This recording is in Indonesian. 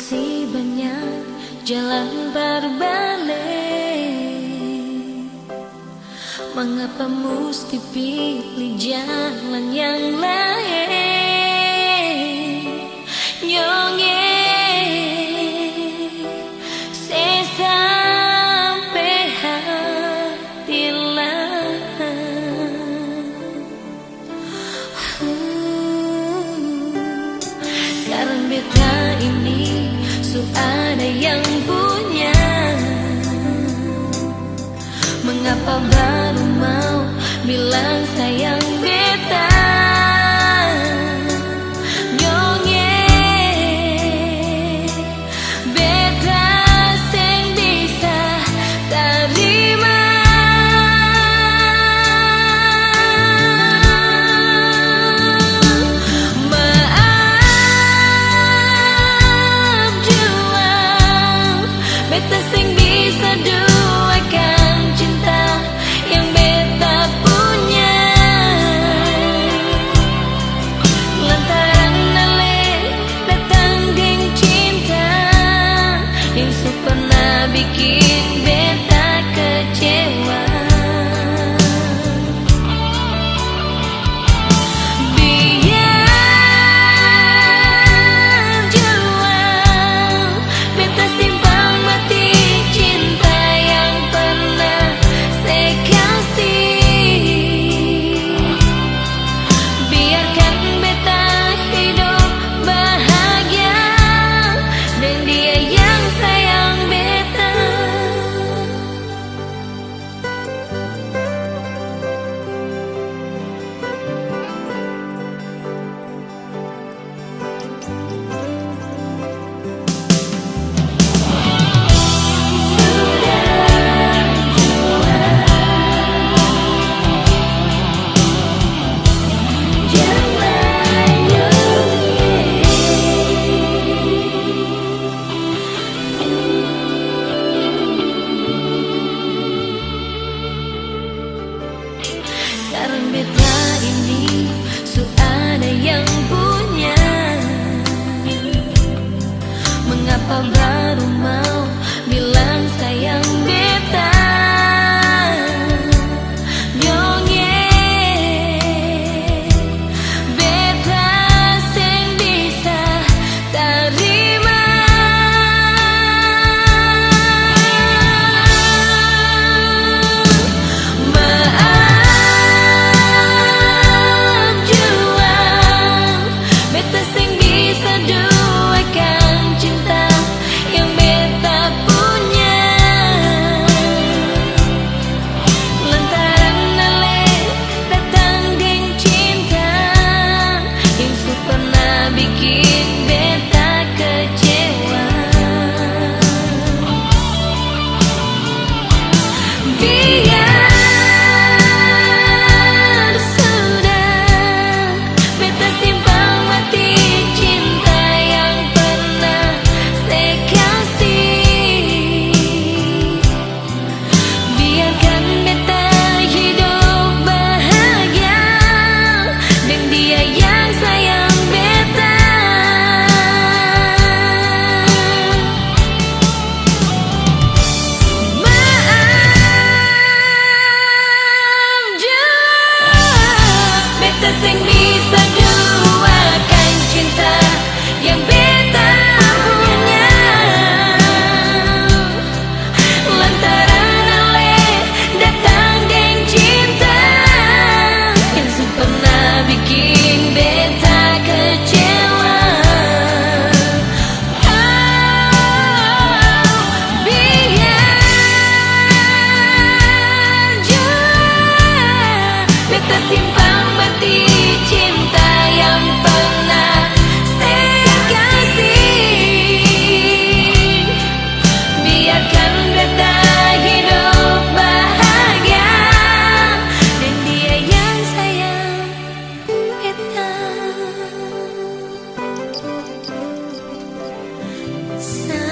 Masih banyak jalan berbalik. Mengapa mesti pilih jalan yang lain? Nyongeng sampai hati lah. Sekarang beta ini ada yang punya. Mengapa baru mau bilang sayang beta? Nyongeng beta sing bisa terima. Beta sing bisa duakan cinta yang beta punya. Lantaran ale datang geng cinta yang pernah bikin beta kecewa. Sekarang beta ini ada yang punya. Mengapa baru mau bilang sayang beta? Nyongeng beta sing bisa terima. Sa